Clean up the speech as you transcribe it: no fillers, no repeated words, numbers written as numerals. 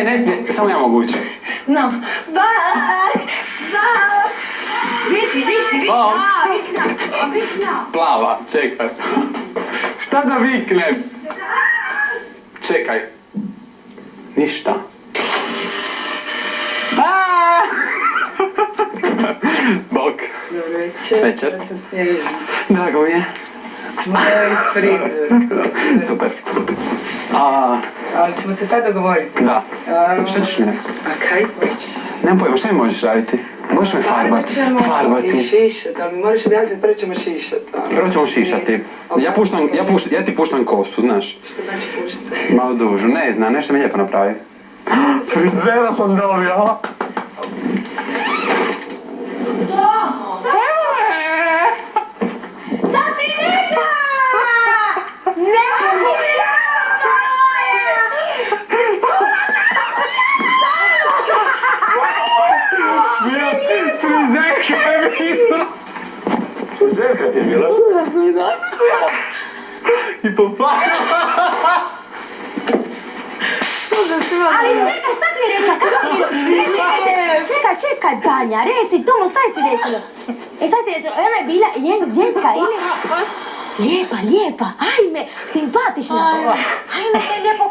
ne smije, samo ja mogu ući. No. Vidi. Plava, čekaj. Šta da viknem? Čekaj. Ništa. Bok. Dobro večer. Večer. Da se snježim. Drago mi je. Moj frizer. Super. Ali ćemo se sad dogovoriti. Da. Šta ćeš mi reći? A kaj hoćeš? Nemam pojma, šta mi možeš raditi? Možeš me farbati. I šišati, ali mi moraš objasniti, prvo ćemo šišati. Prvo ćemo šišati. Ja ti puštam kosu, znaš. Što znači puštati? Malo dužu, ne znam, nešto mi lijepo napravi. Frizera sam dobio. Frizerka ti je bila? I poplaka. Ali šta ti je rekla? Kako ti? Čekaj, Tanja, reci, Tomo, šta si desilo? Šta si desilo? Ona je bila ženska ili? Lijepa, ajme, simpatična. Ajme, lijepo